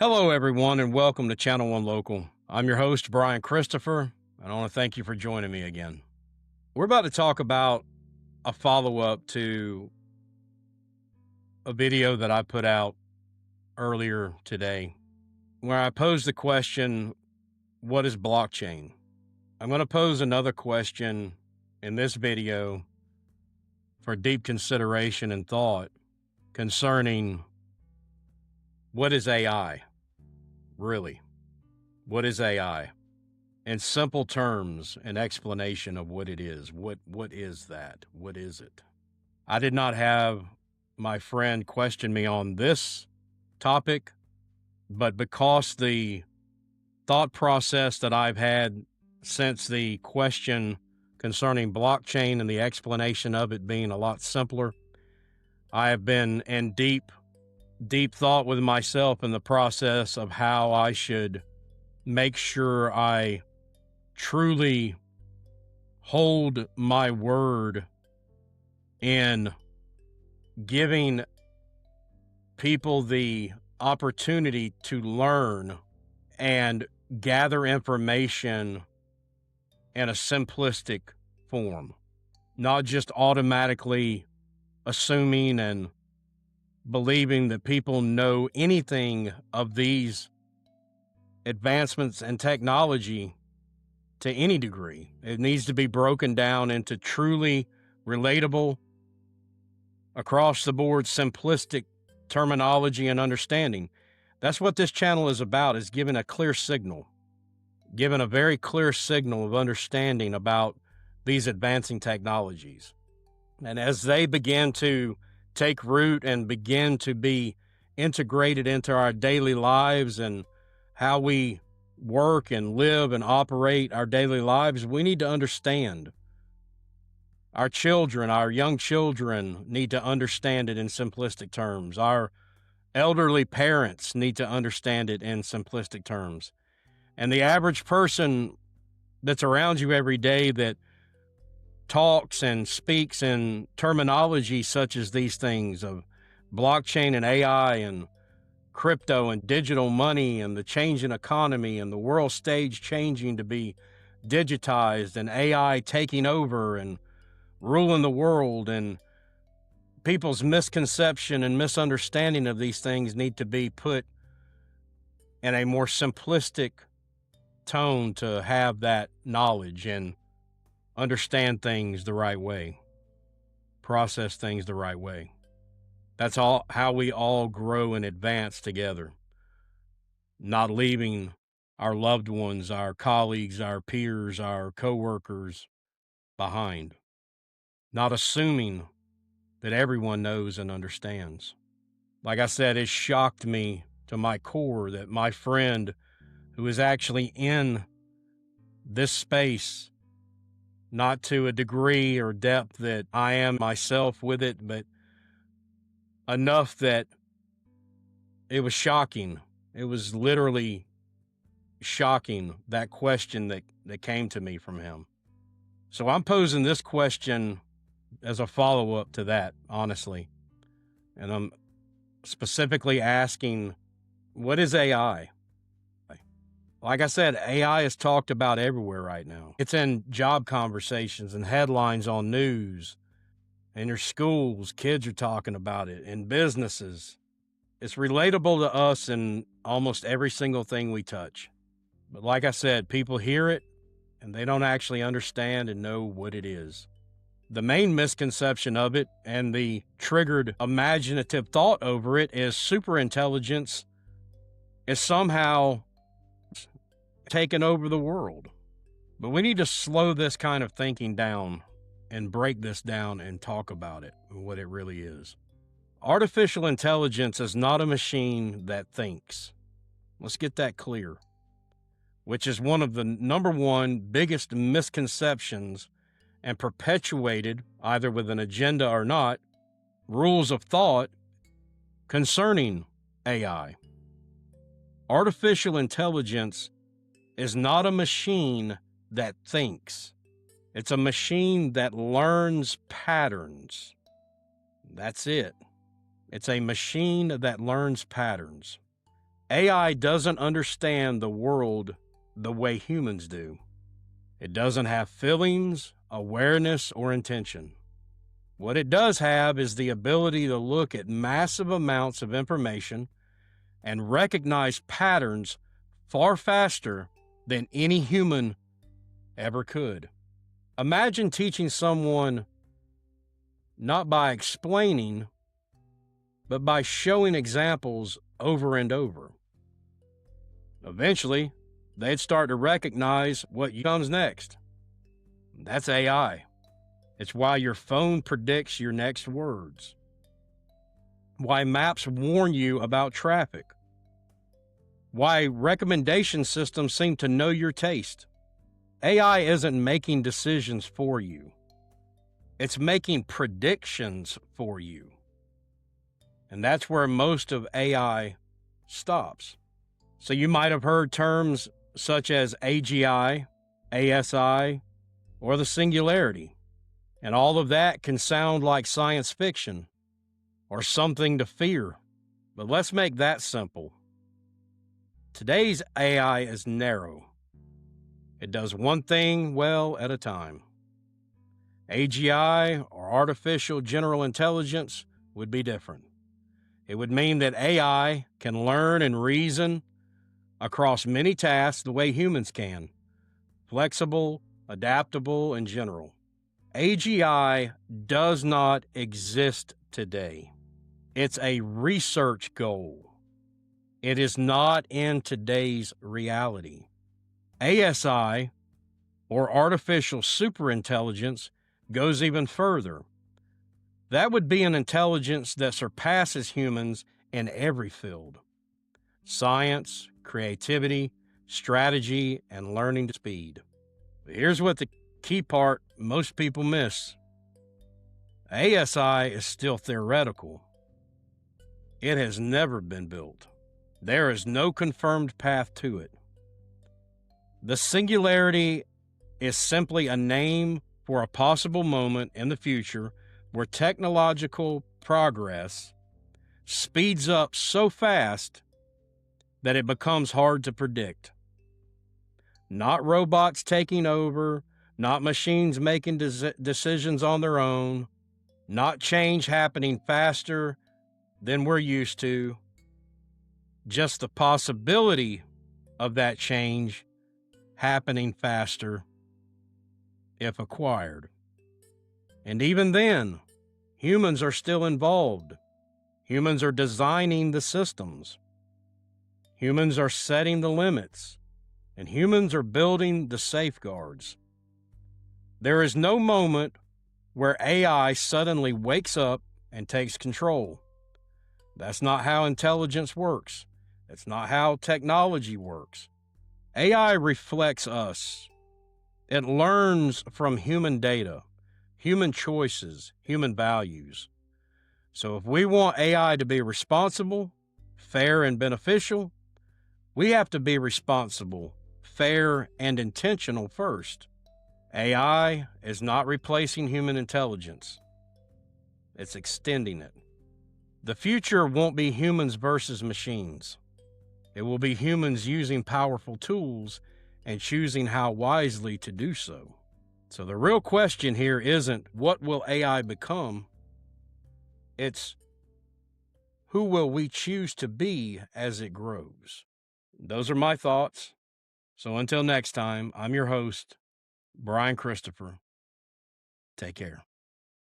Hello, everyone, and welcome to Channel One Local. I'm your host, Brian Christopher, and I want to thank you for joining me again. We're about to talk about a follow-up to a video that I put out earlier today, where I posed the question, what is blockchain? I'm going to pose another question in this video for deep consideration and thought concerning what is AI, really? What is AI? In simple terms, an explanation of what it is. What is that? What is it? I did not have my friend question me on this topic, but because the thought process that I've had since the question concerning blockchain and the explanation of it being a lot simpler, I have been in deep thought with myself in the process of how I should make sure I truly hold my word in giving people the opportunity to learn and gather information in a simplistic form, not just automatically assuming and believing that people know anything of these advancements in technology to any degree. It needs to be broken down into truly relatable, across the board, simplistic terminology and understanding. That's what this channel is about, is giving a clear signal, giving a very clear signal of understanding about these advancing technologies. And as they begin to take root and begin to be integrated into our daily lives and how we work and live and operate our daily lives, we need to understand. Our children, our young children need to understand it in simplistic terms. Our elderly parents need to understand it in simplistic terms. And the average person that's around you every day that talks and speaks in terminology such as these things of blockchain and AI and crypto and digital money and the changing economy and the world stage changing to be digitized and AI taking over and ruling the world, and people's misconception and misunderstanding of these things need to be put in a more simplistic tone to have that knowledge and understand things the right way, process things the right way. That's all how we all grow and advance together, not leaving our loved ones, our colleagues, our peers, our coworkers behind, not assuming that everyone knows and understands. Like I said, it shocked me to my core that my friend who is actually in this space, not to a degree or depth that I am myself with it, but enough that it was shocking. It was literally shocking, that question that came to me from him. So I'm posing this question as a follow-up to that, honestly. And I'm specifically asking, what is AI? Like I said, AI is talked about everywhere right now. It's in job conversations and headlines on news. In your schools, kids are talking about it. In businesses, it's relatable to us in almost every single thing we touch. But like I said, people hear it and they don't actually understand and know what it is. The main misconception of it and the triggered imaginative thought over it is superintelligence is somehow taken over the world. But we need to slow this kind of thinking down and break this down and talk about it, what it really is. Artificial intelligence is not a machine that thinks. Let's get that clear, which is one of the number one biggest misconceptions and perpetuated, either with an agenda or not, rules of thought concerning AI. Artificial intelligence is not a machine that thinks. It's a machine that learns patterns. That's it. It's a machine that learns patterns. AI doesn't understand the world the way humans do. It doesn't have feelings, awareness, or intention. What it does have is the ability to look at massive amounts of information and recognize patterns far faster than any human ever could. Imagine teaching someone not by explaining, but by showing examples over and over. Eventually, they'd start to recognize what comes next. That's AI. It's why your phone predicts your next words, why maps warn you about traffic, why recommendation systems seem to know your taste. AI isn't making decisions for you. It's making predictions for you. And that's where most of AI stops. So you might have heard terms such as AGI, ASI, or the singularity. And all of that can sound like science fiction or something to fear. But let's make that simple. Today's AI is narrow. It does one thing well at a time. AGI, or artificial general intelligence, would be different. It would mean that AI can learn and reason across many tasks the way humans can, flexible, adaptable, and general. AGI does not exist today. It's a research goal. It is not in today's reality. ASI, or artificial superintelligence, goes even further. That would be an intelligence that surpasses humans in every field: science, creativity, strategy, and learning speed. But here's what the key part most people miss. ASI is still theoretical. It has never been built. There is no confirmed path to it. The singularity is simply a name for a possible moment in the future where technological progress speeds up so fast that it becomes hard to predict. Not robots taking over, not machines making decisions on their own, not change happening faster than we're used to, just the possibility of that change happening faster if acquired. And even then, humans are still involved. Humans are designing the systems. Humans are setting the limits. And humans are building the safeguards. There is no moment where AI suddenly wakes up and takes control. That's not how intelligence works. That's not how technology works. AI reflects us. It learns from human data, human choices, human values. So if we want AI to be responsible, fair, and beneficial, we have to be responsible, fair, and intentional first. AI is not replacing human intelligence. It's extending it. The future won't be humans versus machines. It will be humans using powerful tools and choosing how wisely to do so. So the real question here isn't what will AI become? It's who will we choose to be as it grows? Those are my thoughts. So until next time, I'm your host, Brian Christopher. Take care.